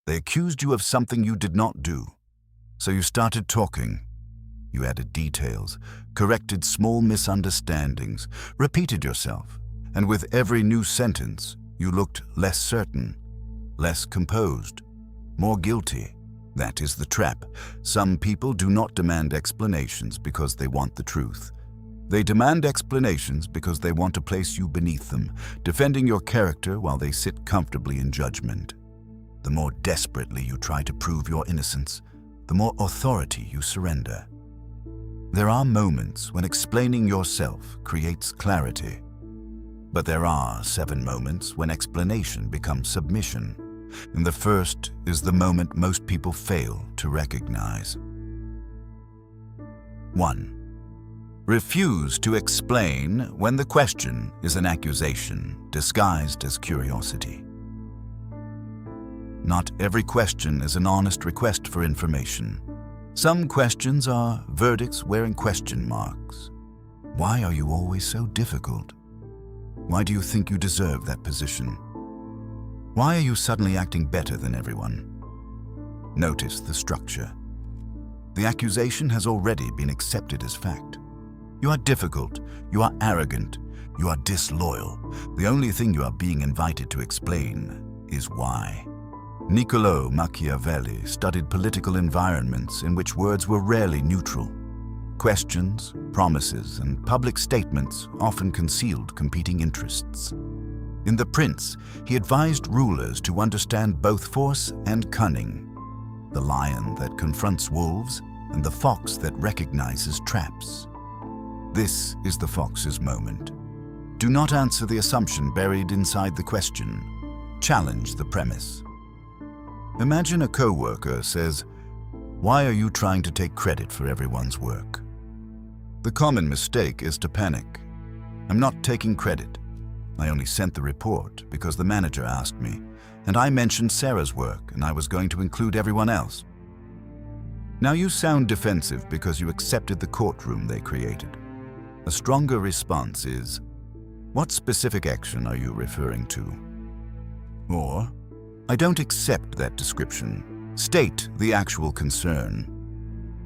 They accused you of something you did not do. So you started talking. You added details, corrected small misunderstandings, repeated yourself, and with every new sentence, you looked less certain, less composed, more guilty. That is the trap. Some people do not demand explanations because they want the truth. They demand explanations because they want to place you beneath them, defending your character while they sit comfortably in judgment. The more desperately you try to prove your innocence, the more authority you surrender. There are moments when explaining yourself creates clarity. But there are 7 moments when explanation becomes submission. And the first is the moment most people fail to recognize. 1. Refuse to explain when the question is an accusation disguised as curiosity. Not every question is an honest request for information. Some questions are verdicts wearing question marks. Why are you always so difficult? Why do you think you deserve that position? Why are you suddenly acting better than everyone? Notice the structure. The accusation has already been accepted as fact. You are difficult, you are arrogant, you are disloyal. The only thing you are being invited to explain is why. Niccolò Machiavelli studied political environments in which words were rarely neutral. Questions, promises, and public statements often concealed competing interests. In The Prince, he advised rulers to understand both force and cunning, the lion that confronts wolves and the fox that recognizes traps. This is the fox's moment. Do not answer the assumption buried inside the question. Challenge the premise. Imagine a coworker says, "Why are you trying to take credit for everyone's work?" The common mistake is to panic. "I'm not taking credit. I only sent the report because the manager asked me, and I mentioned Sarah's work and I was going to include everyone else." Now you sound defensive because you accepted the courtroom they created. A stronger response is, "What specific action are you referring to?" Or, "I don't accept that description. State the actual concern."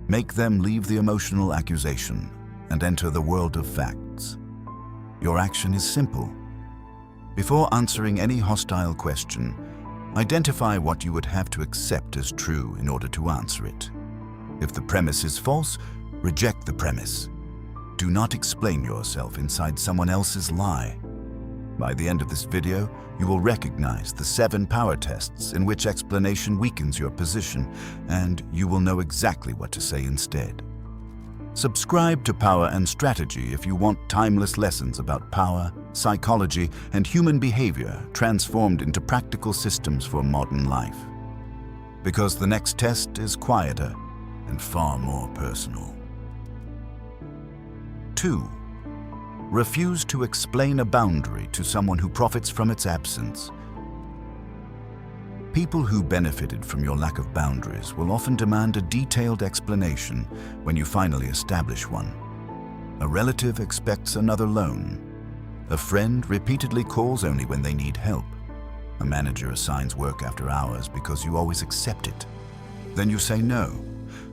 Make them leave the emotional accusation and enter the world of facts. Your action is simple. Before answering any hostile question, identify what you would have to accept as true in order to answer it. If the premise is false, reject the premise. Do not explain yourself inside someone else's lie. By the end of this video, you will recognize the 7 power tests in which explanation weakens your position, and you will know exactly what to say instead. Subscribe to Power and Strategy if you want timeless lessons about power, psychology, and human behavior transformed into practical systems for modern life. Because the next test is quieter and far more personal. 2. Refuse to explain a boundary to someone who profits from its absence. People who benefited from your lack of boundaries will often demand a detailed explanation when you finally establish one. A relative expects another loan. A friend repeatedly calls only when they need help. A manager assigns work after hours because you always accept it. Then you say no.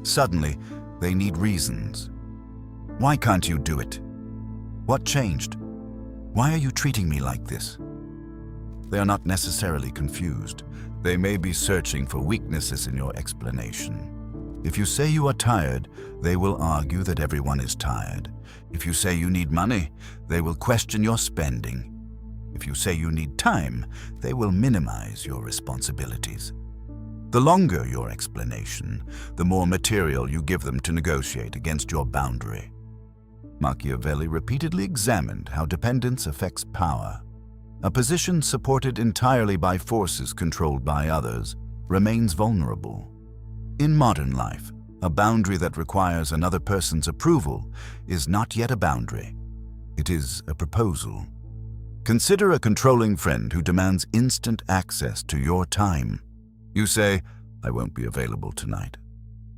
Suddenly, they need reasons. Why can't you do it? What changed? Why are you treating me like this? They are not necessarily confused. They may be searching for weaknesses in your explanation. If you say you are tired, they will argue that everyone is tired. If you say you need money, they will question your spending. If you say you need time, they will minimize your responsibilities. The longer your explanation, the more material you give them to negotiate against your boundary. Machiavelli repeatedly examined how dependence affects power. A position supported entirely by forces controlled by others remains vulnerable. In modern life, a boundary that requires another person's approval is not yet a boundary. It is a proposal. Consider a controlling friend who demands instant access to your time. You say, "I won't be available tonight."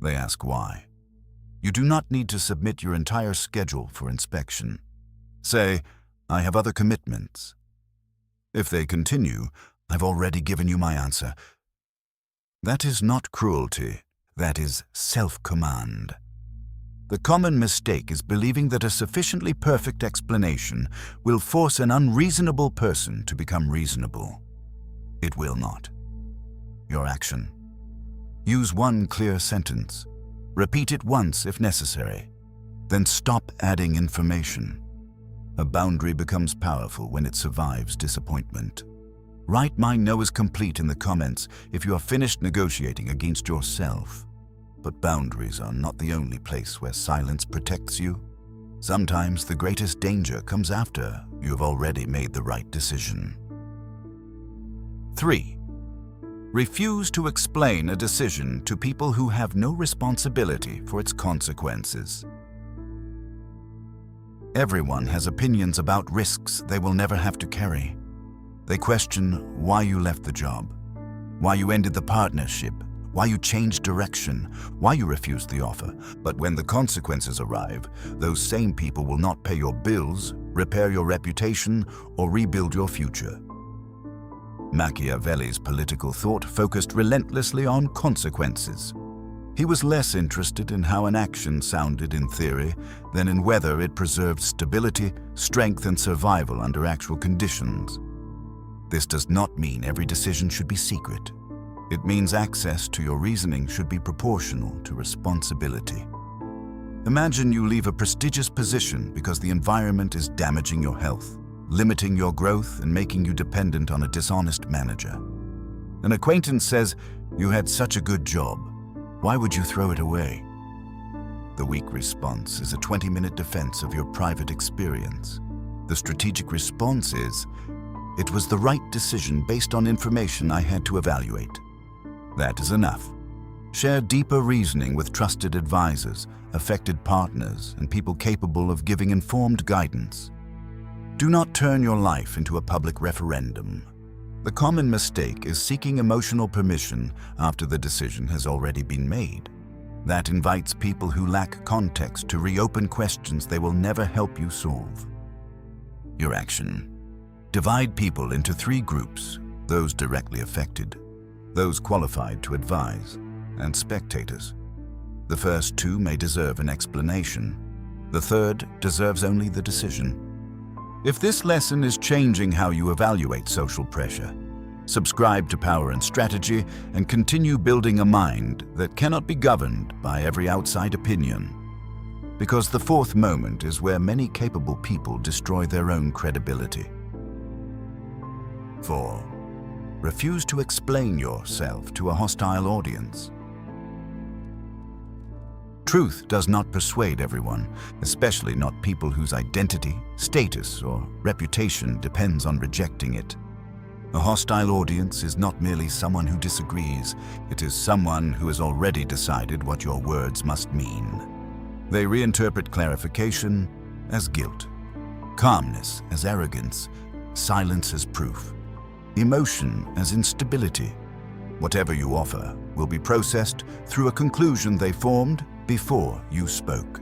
They ask why. You do not need to submit your entire schedule for inspection. Say, "I have other commitments." If they continue, "I've already given you my answer." That is not cruelty, that is self-command. The common mistake is believing that a sufficiently perfect explanation will force an unreasonable person to become reasonable. It will not. Your action. Use one clear sentence. Repeat it once if necessary. Then stop adding information. A boundary becomes powerful when it survives disappointment. Write "My no is complete" in the comments if you are finished negotiating against yourself. But boundaries are not the only place where silence protects you. Sometimes the greatest danger comes after you have already made the right decision. 3. Refuse to explain a decision to people who have no responsibility for its consequences. Everyone has opinions about risks they will never have to carry. They question why you left the job, why you ended the partnership, why you changed direction, why you refused the offer. But when the consequences arrive, those same people will not pay your bills, repair your reputation, or rebuild your future. Machiavelli's political thought focused relentlessly on consequences. He was less interested in how an action sounded in theory than in whether it preserved stability, strength, and survival under actual conditions. This does not mean every decision should be secret. It means access to your reasoning should be proportional to responsibility. Imagine you leave a prestigious position because the environment is damaging your health, limiting your growth, and making you dependent on a dishonest manager. An acquaintance says, "You had such a good job. Why would you throw it away?" The weak response is a 20-minute defense of your private experience. The strategic response is, "It was the right decision based on information I had to evaluate." That is enough. Share deeper reasoning with trusted advisors, affected partners, and people capable of giving informed guidance. Do not turn your life into a public referendum. The common mistake is seeking emotional permission after the decision has already been made. That invites people who lack context to reopen questions they will never help you solve. Your action. Divide people into 3 groups: those directly affected, those qualified to advise, and spectators. The first 2 may deserve an explanation. The third deserves only the decision. If this lesson is changing how you evaluate social pressure, subscribe to Power and Strategy and continue building a mind that cannot be governed by every outside opinion. Because the 4th moment is where many capable people destroy their own credibility. 4. Refuse to explain yourself to a hostile audience. Truth does not persuade everyone, especially not people whose identity, status, or reputation depends on rejecting it. A hostile audience is not merely someone who disagrees, it is someone who has already decided what your words must mean. They reinterpret clarification as guilt, calmness as arrogance, silence as proof, emotion as instability. Whatever you offer will be processed through a conclusion they formed before you spoke.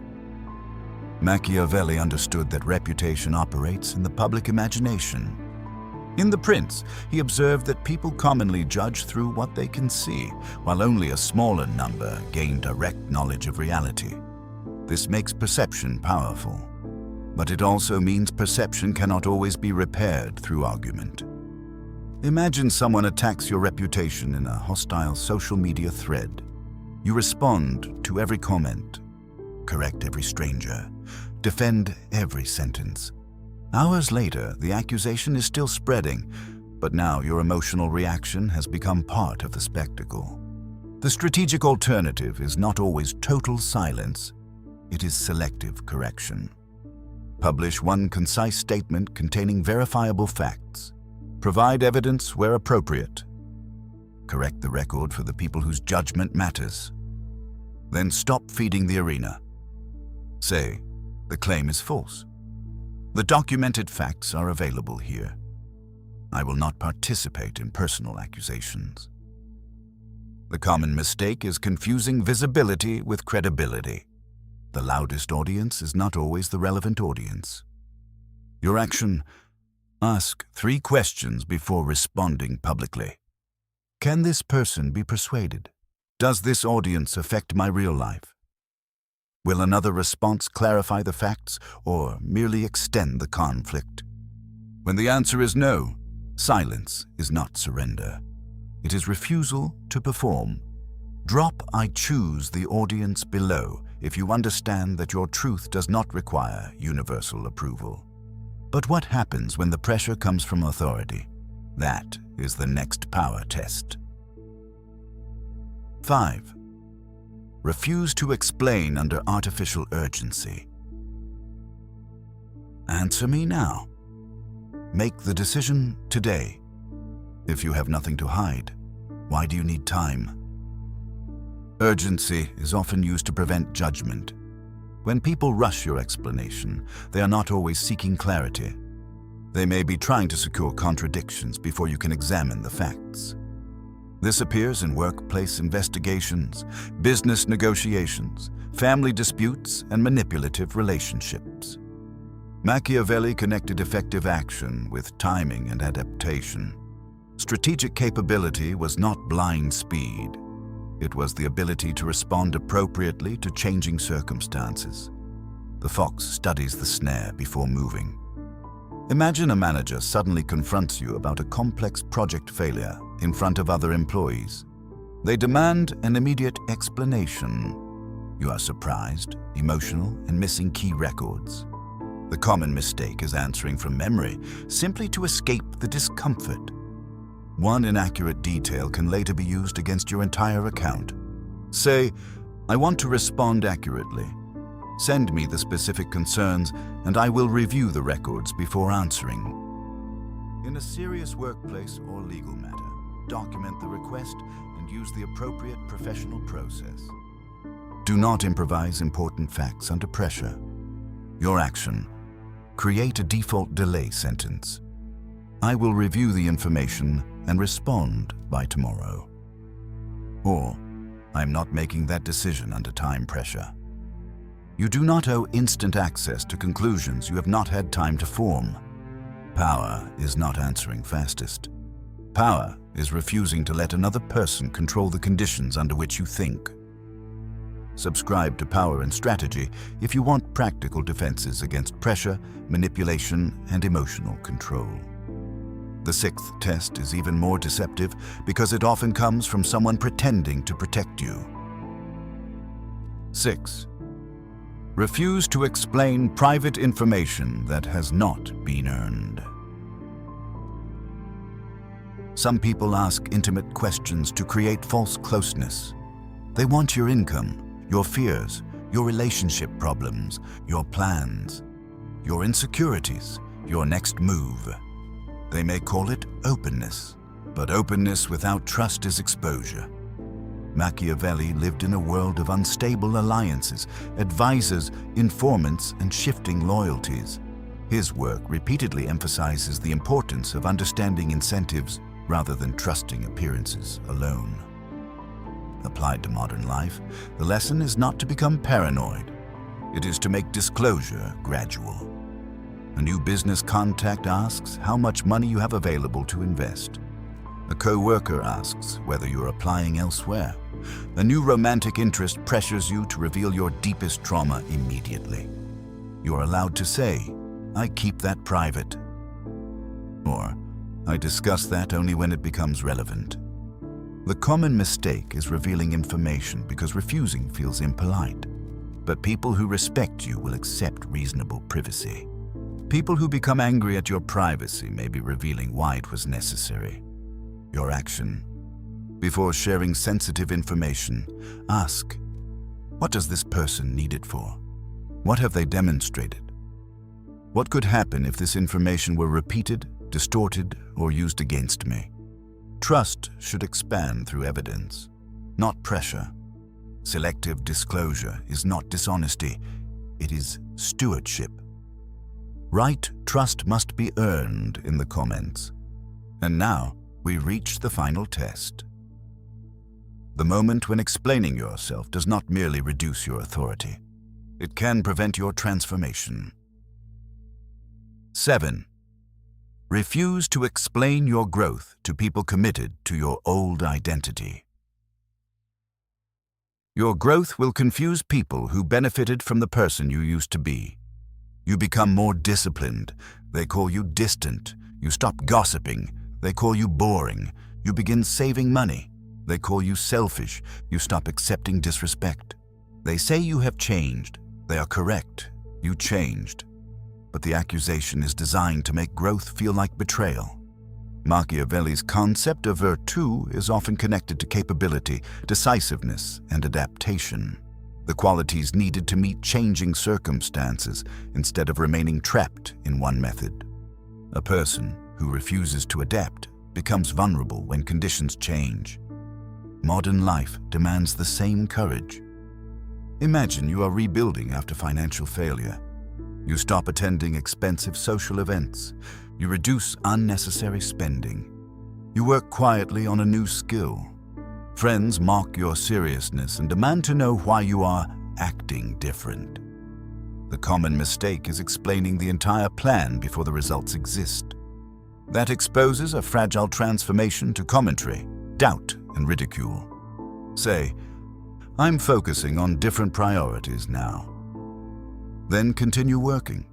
Machiavelli understood that reputation operates in the public imagination. In The Prince, he observed that people commonly judge through what they can see, while only a smaller number gain direct knowledge of reality. This makes perception powerful, but it also means perception cannot always be repaired through argument. Imagine someone attacks your reputation in a hostile social media thread. You respond to every comment, correct every stranger, defend every sentence. Hours later, the accusation is still spreading, but now your emotional reaction has become part of the spectacle. The strategic alternative is not always total silence, it is selective correction. Publish one concise statement containing verifiable facts. Provide evidence where appropriate. Correct the record for the people whose judgment matters. Then stop feeding the arena. Say, the claim is false. The documented facts are available here. I will not participate in personal accusations. The common mistake is confusing visibility with credibility. The loudest audience is not always the relevant audience. Your action: ask 3 questions before responding publicly. Can this person be persuaded? Does this audience affect my real life? Will another response clarify the facts or merely extend the conflict? When the answer is no, silence is not surrender. It is refusal to perform. Drop "I choose" the audience below if you understand that your truth does not require universal approval. But what happens when the pressure comes from authority? That is the next power test. 5. Refuse to explain under artificial urgency. Answer me now. Make the decision today. If you have nothing to hide, why do you need time? Urgency is often used to prevent judgment. When people rush your explanation, they are not always seeking clarity. They may be trying to secure contradictions before you can examine the facts. This appears in workplace investigations, business negotiations, family disputes, and manipulative relationships. Machiavelli connected effective action with timing and adaptation. Strategic capability was not blind speed. It was the ability to respond appropriately to changing circumstances. The fox studies the snare before moving. Imagine a manager suddenly confronts you about a complex project failure in front of other employees. They demand an immediate explanation. You are surprised, emotional, and missing key records. The common mistake is answering from memory, simply to escape the discomfort. One inaccurate detail can later be used against your entire account. Say, "I want to respond accurately. Send me the specific concerns, and I will review the records before answering." In a serious workplace or legal matter, document the request and use the appropriate professional process. Do not improvise important facts under pressure. Your action: create a default delay sentence. "I will review the information and respond by tomorrow." Or, "I'm not making that decision under time pressure." You do not owe instant access to conclusions you have not had time to form. Power is not answering fastest. Power is refusing to let another person control the conditions under which you think. Subscribe to Power and Strategy if you want practical defenses against pressure, manipulation, and emotional control. The 6th test is even more deceptive because it often comes from someone pretending to protect you. 6. Refuse to explain private information that has not been earned. Some people ask intimate questions to create false closeness. They want your income, your fears, your relationship problems, your plans, your insecurities, your next move. They may call it openness, but openness without trust is exposure. Machiavelli lived in a world of unstable alliances, advisors, informants, and shifting loyalties. His work repeatedly emphasizes the importance of understanding incentives rather than trusting appearances alone. Applied to modern life, the lesson is not to become paranoid. It is to make disclosure gradual. A new business contact asks how much money you have available to invest. A co-worker asks whether you're applying elsewhere. A new romantic interest pressures you to reveal your deepest trauma immediately. You're allowed to say, "I keep that private," or "I discuss that only when it becomes relevant." The common mistake is revealing information because refusing feels impolite. But people who respect you will accept reasonable privacy. People who become angry at your privacy may be revealing why it was necessary. Your action: before sharing sensitive information, ask, what does this person need it for? What have they demonstrated? What could happen if this information were repeated, distorted, or used against me? Trust should expand through evidence, not pressure. Selective disclosure is not dishonesty, it is stewardship. Right trust must be earned in the comments. And now we reach the final test. The moment when explaining yourself does not merely reduce your authority. It can prevent your transformation. 7. Refuse to explain your growth to people committed to your old identity. Your growth will confuse people who benefited from the person you used to be. You become more disciplined. They call you distant. You stop gossiping. They call you boring. You begin saving money. They call you selfish. You stop accepting disrespect. They say you have changed. They are correct. You changed. But the accusation is designed to make growth feel like betrayal. Machiavelli's concept of virtue is often connected to capability, decisiveness, and adaptation, the qualities needed to meet changing circumstances instead of remaining trapped in one method. A person who refuses to adapt becomes vulnerable when conditions change. Modern life demands the same courage. Imagine you are rebuilding after financial failure. You stop attending expensive social events. You reduce unnecessary spending. You work quietly on a new skill. Friends mock your seriousness and demand to know why you are acting different. The common mistake is explaining the entire plan before the results exist. That exposes a fragile transformation to commentary, doubt, and ridicule. Say, "I'm focusing on different priorities now." Then continue working.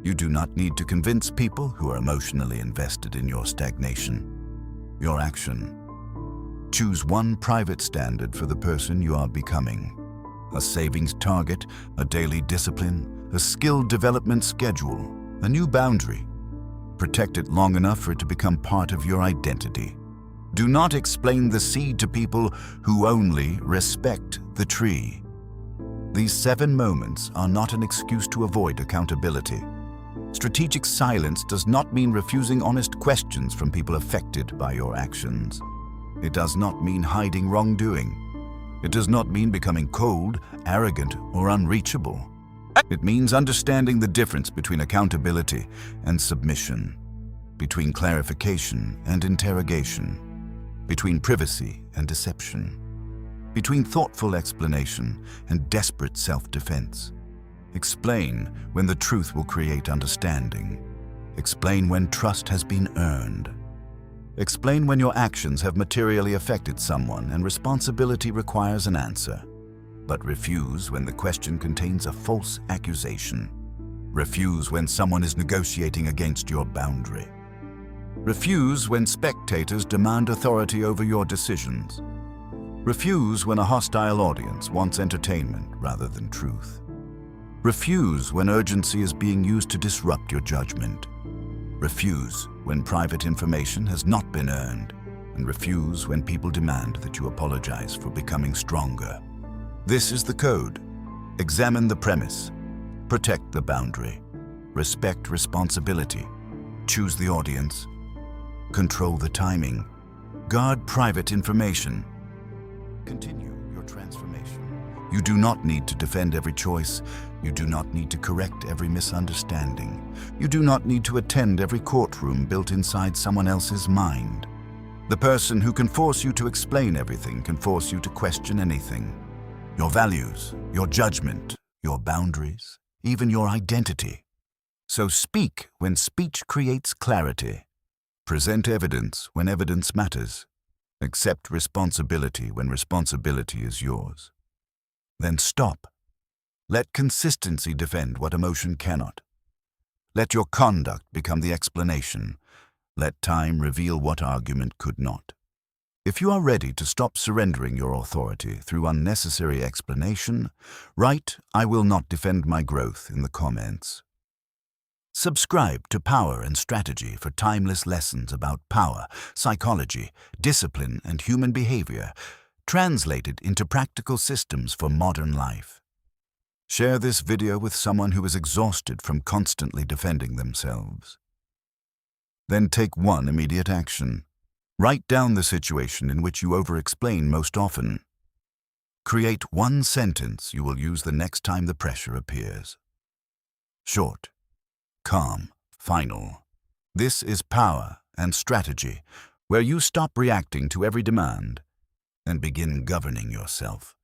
You do not need to convince people who are emotionally invested in your stagnation. Your action. Choose one private standard for the person you are becoming. A savings target, a daily discipline, a skill development schedule, a new boundary. Protect it long enough for it to become part of your identity. Do not explain the seed to people who only respect the tree. These 7 moments are not an excuse to avoid accountability. Strategic silence does not mean refusing honest questions from people affected by your actions. It does not mean hiding wrongdoing. It does not mean becoming cold, arrogant, or unreachable. It means understanding the difference between accountability and submission, between clarification and interrogation, between privacy and deception, between thoughtful explanation and desperate self-defense. Explain when the truth will create understanding. Explain when trust has been earned. Explain when your actions have materially affected someone and responsibility requires an answer. But refuse when the question contains a false accusation. Refuse when someone is negotiating against your boundary. Refuse when spectators demand authority over your decisions. Refuse when a hostile audience wants entertainment rather than truth. Refuse when urgency is being used to disrupt your judgment. Refuse when private information has not been earned, and refuse when people demand that you apologize for becoming stronger. This is the code. Examine the premise. Protect the boundary. Respect responsibility. Choose the audience. Control the timing. Guard private information. Continue your transformation. You do not need to defend every choice. You do not need to correct every misunderstanding. You do not need to attend every courtroom built inside someone else's mind. The person who can force you to explain everything can force you to question anything. Your values, your judgment, your boundaries, even your identity. So speak when speech creates clarity. Present evidence when evidence matters. Accept responsibility when responsibility is yours. Then stop. Let consistency defend what emotion cannot. Let your conduct become the explanation. Let time reveal what argument could not. If you are ready to stop surrendering your authority through unnecessary explanation, write, "I will not defend my growth" in the comments. Subscribe to Power and Strategy for timeless lessons about power, psychology, discipline, and human behavior, translated into practical systems for modern life. Share this video with someone who is exhausted from constantly defending themselves. Then take one immediate action. Write down the situation in which you over-explain most often. Create one sentence you will use the next time the pressure appears. Short, calm, final. This is Power and Strategy, where you stop reacting to every demand and begin governing yourself.